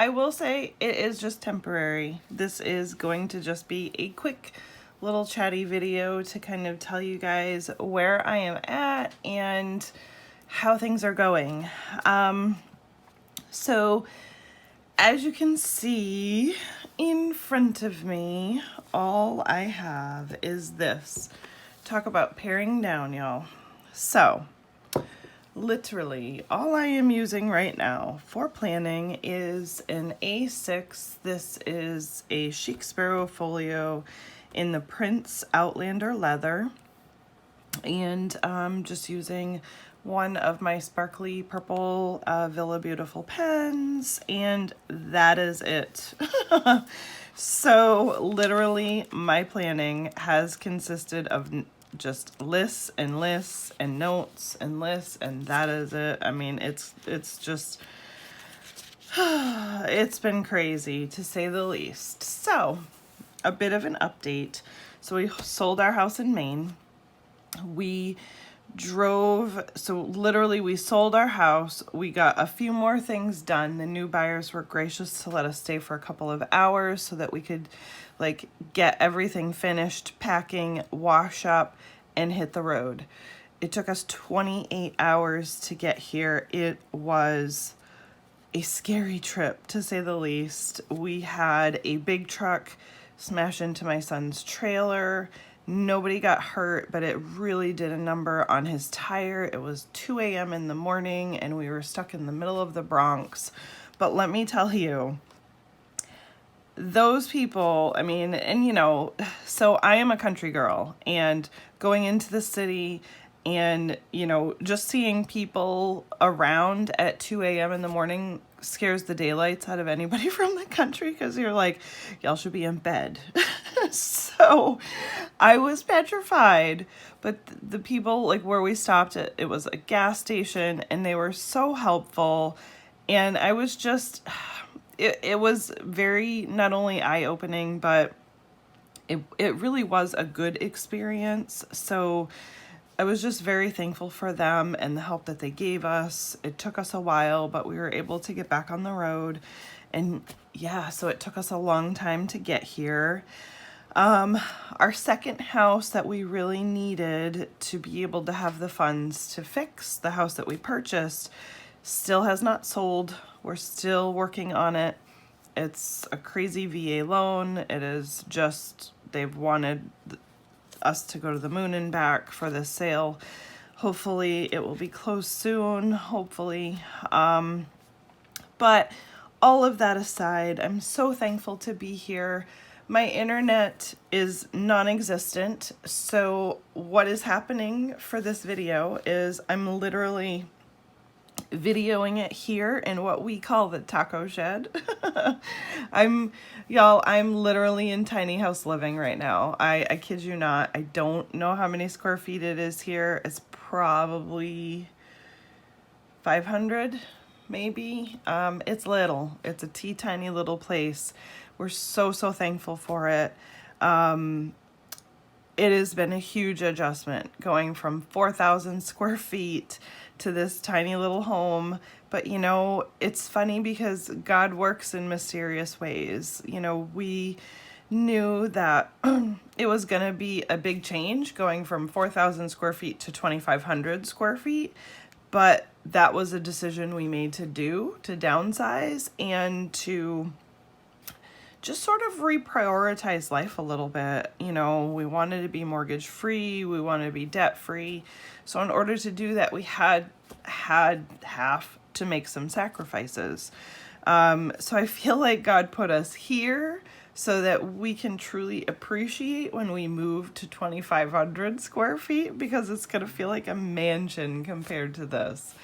I will say it is just temporary. This is going to just be a quick little chatty video to kind of tell you guys where I am at and how things are going. So as you can see in front of me, all I have is this. Talk about paring down, y'all. So literally all I am using right now for planning is an A6. This is a Chic Sparrow folio in the Prince Outlander leather, and I'm just using one of my sparkly purple Villa Beautiful pens, and that is it. So literally my planning has consisted of just lists and lists and notes and lists, and that is it. I mean, it's just it's been crazy to say the least. So a bit of an update. So we sold our house in Maine. We literally we sold our house. We got a few more things done. The new buyers were gracious to let us stay for a couple of hours so that we could like get everything finished, packing, wash up, and hit the road. It took us 28 hours to get here. It was a scary trip, to say the least. We had a big truck smash into my son's trailer. Nobody got hurt, but it really did a number on his tire. It was 2 a.m. in the morning and we were stuck in the middle of the Bronx. But let me tell you, those people, I mean, and you know, so I am a country girl, and going into the city and, you know, just seeing people around at 2 a.m. in the morning scares the daylights out of anybody from the country, because you're like, y'all should be in bed. So I was petrified. But the people, like where we stopped at, it was a gas station, and they were so helpful. And I was just, it was very not only eye-opening, but it really was a good experience. So I was just very thankful for them and the help that they gave us. It took us a while, but we were able to get back on the road. And yeah, so it took us a long time to get here. Our second house that we really needed to be able to have the funds to fix the house that we purchased still has not sold. We're still working on it. It's a crazy VA loan. It is just, they've wanted us to go to the moon and back for this sale. Hopefully it will be closed soon, hopefully. But all of that aside, I'm so thankful to be here. My internet is non-existent, so what is happening for this video is I'm literally videoing it here in what we call the taco shed. I'm literally in tiny house living right now. I kid you not. I don't know how many square feet it is here. It's probably 500 maybe. It's little. It's a tiny little place. We're so thankful for it. It has been a huge adjustment going from 4,000 square feet to this tiny little home. But you know, it's funny because God works in mysterious ways. You know, we knew that it was going to be a big change going from 4,000 square feet to 2,500 square feet. But that was a decision we made to downsize and to just sort of reprioritize life a little bit. You know, we wanted to be mortgage free. We wanted to be debt free. So in order to do that, we had to make some sacrifices. So I feel like God put us here so that we can truly appreciate when we move to 2,500 square feet, because it's going to feel like a mansion compared to this.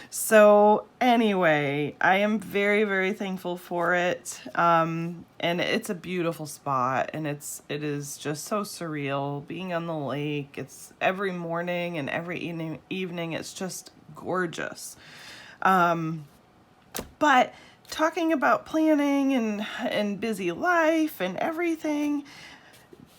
So anyway, I am very thankful for it. And it's a beautiful spot, and it is just so surreal being on the lake. It's every morning and every evening. It's just gorgeous. But talking about planning and busy life and everything,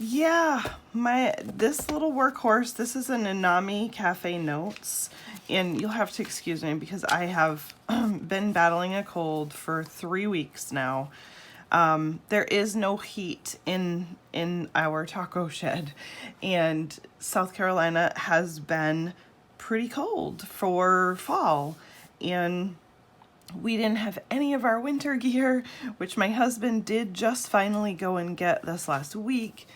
yeah, this little workhorse, this is an Anami Cafe Notes, and you'll have to excuse me because I have been battling a cold for 3 weeks now. There is no heat in our taco shed, and South Carolina has been pretty cold for fall, and we didn't have any of our winter gear, which my husband did just finally go and get this last week.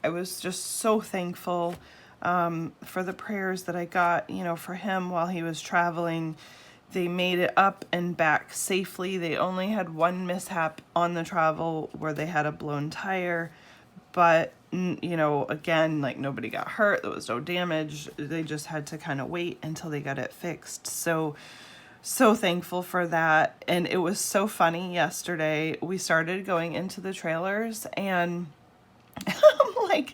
I was just so thankful for the prayers that I got, for him while he was traveling. They made it up and back safely. They only had one mishap on the travel where they had a blown tire, but again, like, nobody got hurt. There was no damage. They just had to kind of wait until they got it fixed. So thankful for that. And it was so funny yesterday. We started going into the trailers, and I'm like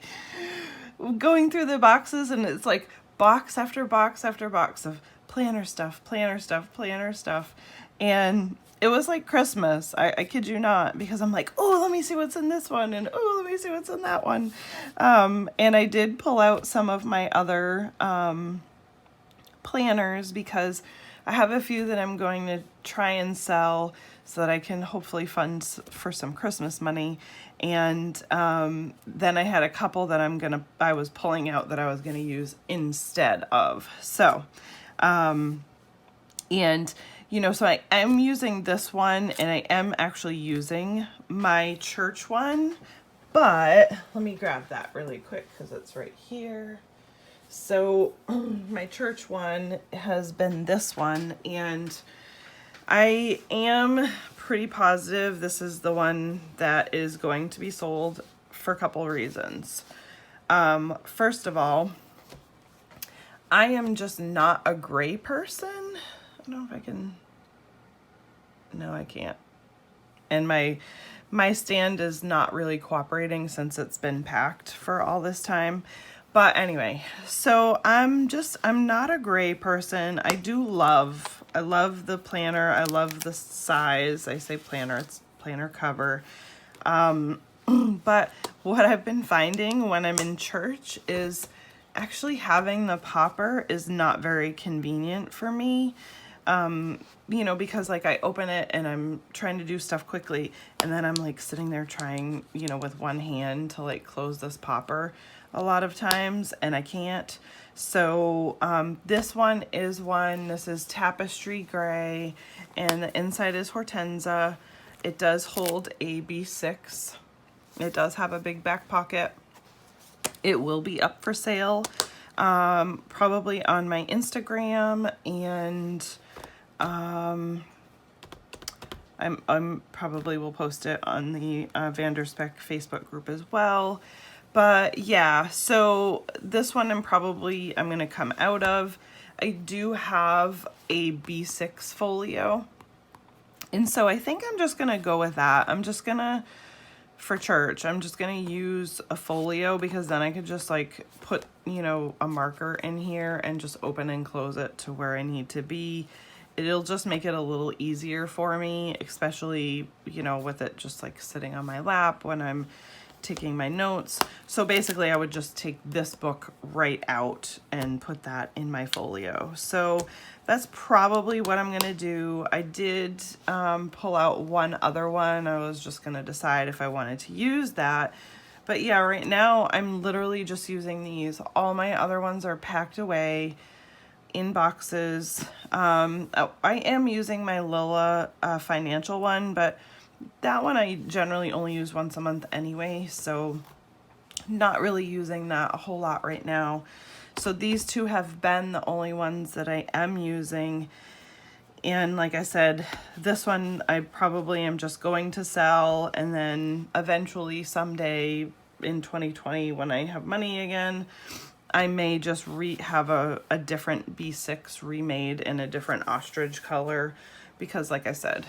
going through the boxes, and it's like box after box after box of planner stuff. And it was like Christmas. I kid you not, because I'm like, oh, let me see what's in this one, and oh, let me see what's in that one. And I did pull out some of my other planners, because I have a few that I'm going to try and sell so that I can hopefully fund for some Christmas money. And then I had a couple that I was pulling out that I was gonna use instead of. So, so I am using this one, and I am actually using my church one, but let me grab that really quick because it's right here. So my church one has been this one, and I am pretty positive this is the one that is going to be sold for a couple reasons. First of all, I am just not a gray person. I don't know if I can. No, I can't. And my stand is not really cooperating since it's been packed for all this time. But anyway, so I'm not a gray person. I love the planner. I love the size. I say planner, it's planner cover. But what I've been finding when I'm in church is actually having the popper is not very convenient for me. Because like I open it and I'm trying to do stuff quickly, and then I'm like sitting there trying, with one hand to like close this popper a lot of times, and I can't. So this is tapestry gray, and the inside is hortensia. It does hold a B6. It does have a big back pocket. It will be up for sale, probably on my Instagram, and I'm probably will post it on the Vanderspec Facebook group as well. But yeah, so this one I'm going to come out of. I do have a B6 folio, and so I think I'm just going to go with that. For church, I'm just going to use a folio, because then I could just like put, a marker in here and just open and close it to where I need to be. It'll just make it a little easier for me, especially, with it just like sitting on my lap when I'm taking my notes. So basically I would just take this book right out and put that in my folio. So that's probably what I'm gonna do. I did pull out one other one. I was just gonna decide if I wanted to use that. But yeah, right now I'm literally just using these. All my other ones are packed away in boxes. I am using my Lila financial one, but that one I generally only use once a month anyway, so not really using that a whole lot right now. So these two have been the only ones that I am using. And like I said, this one I probably am just going to sell, and then eventually someday in 2020 when I have money again, I may just have a different B6 remade in a different ostrich color, because like I said,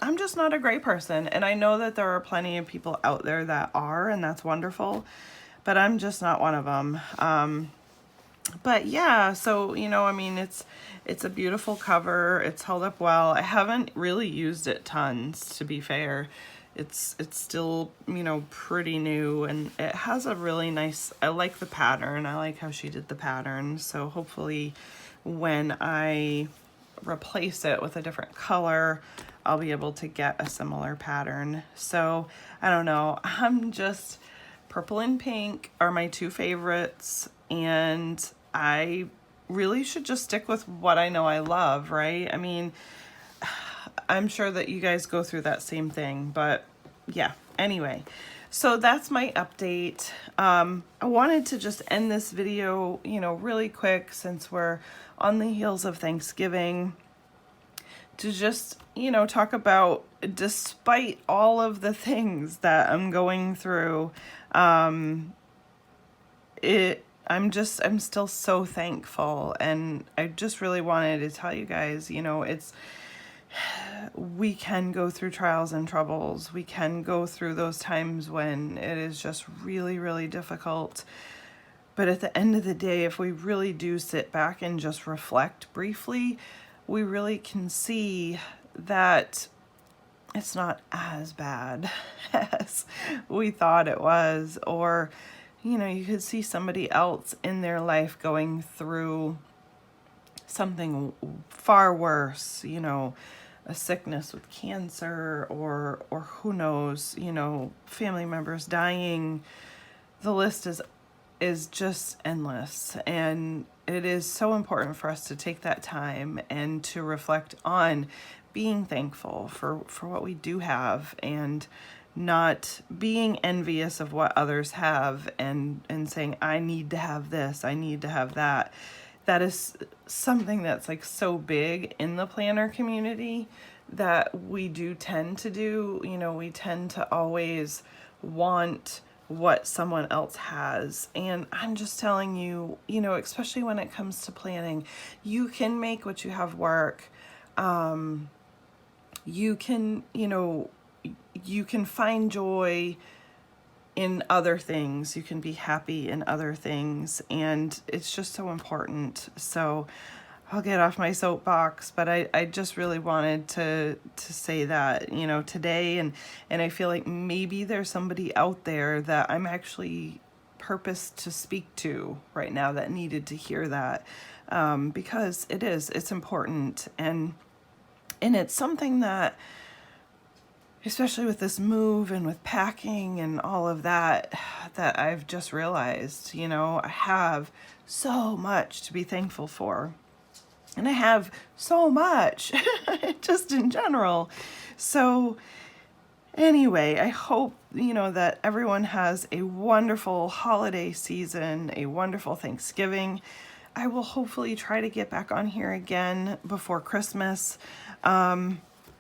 I'm just not a gray person, and I know that there are plenty of people out there that are, and that's wonderful, but I'm just not one of them. But yeah, so, it's a beautiful cover. It's held up well. I haven't really used it tons, to be fair. It's still, pretty new, and it has a really nice, I like the pattern. I like how she did the pattern. So hopefully when I replace it with a different color, I'll be able to get a similar pattern. So I don't know, I'm just, purple and pink are my two favorites, and I really should just stick with what I know I love, right? I mean, I'm sure that you guys go through that same thing, but yeah, anyway. So that's my update. I wanted to just end this video, really quick, since we're on the heels of Thanksgiving, to just, talk about, despite all of the things that I'm going through, I'm still so thankful. And I just really wanted to tell you guys, we can go through trials and troubles. We can go through those times when it is just really, really difficult. But at the end of the day, if we really do sit back and just reflect briefly, we really can see that it's not as bad as we thought it was. Or, you could see somebody else in their life going through something far worse, a sickness with cancer, or who knows, family members dying. The list is just endless, and it is so important for us to take that time and to reflect on being thankful for what we do have, and not being envious of what others have, and saying, I need to have this, I need to have that. That is something that's like so big in the planner community, that we do tend to do. We tend to always want what someone else has. And I'm just telling you, especially when it comes to planning, you can make what you have work. You can, you can find joy in other things. You can be happy in other things, and it's just so important. So I'll get off my soapbox, but I just really wanted to say that, today, and I feel like maybe there's somebody out there that I'm actually purposed to speak to right now that needed to hear that, because it's important, and it's something that, especially with this move and with packing and all of that, that I've just realized, I have so much to be thankful for. And I have so much, just in general. So anyway, I hope, that everyone has a wonderful holiday season, a wonderful Thanksgiving. I will hopefully try to get back on here again before Christmas.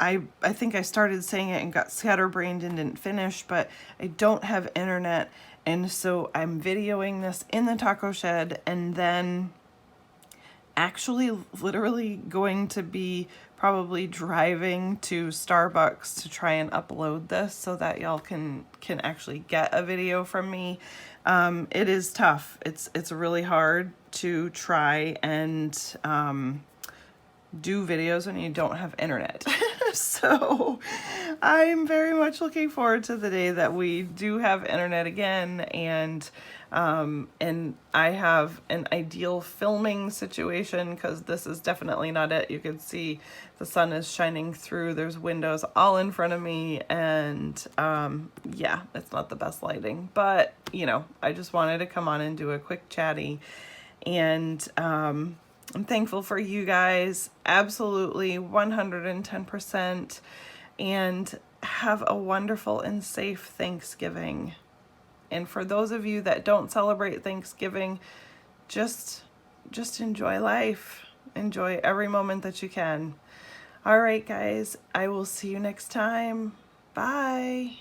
I think I started saying it and got scatterbrained and didn't finish, but I don't have internet, and so I'm videoing this in the taco shed, and then actually literally going to be probably driving to Starbucks to try and upload this so that y'all can actually get a video from me. It is tough. It's really hard to try and do videos when you don't have internet. So I'm very much looking forward to the day that we do have internet again, and I have an ideal filming situation, because this is definitely not it. You can see the sun is shining through, there's windows all in front of me, and yeah, it's not the best lighting, but I just wanted to come on and do a quick chatty, and I'm thankful for you guys, absolutely 110%, and have a wonderful and safe Thanksgiving. And for those of you that don't celebrate Thanksgiving, just enjoy life. Enjoy every moment that you can. All right, guys, I will see you next time. Bye.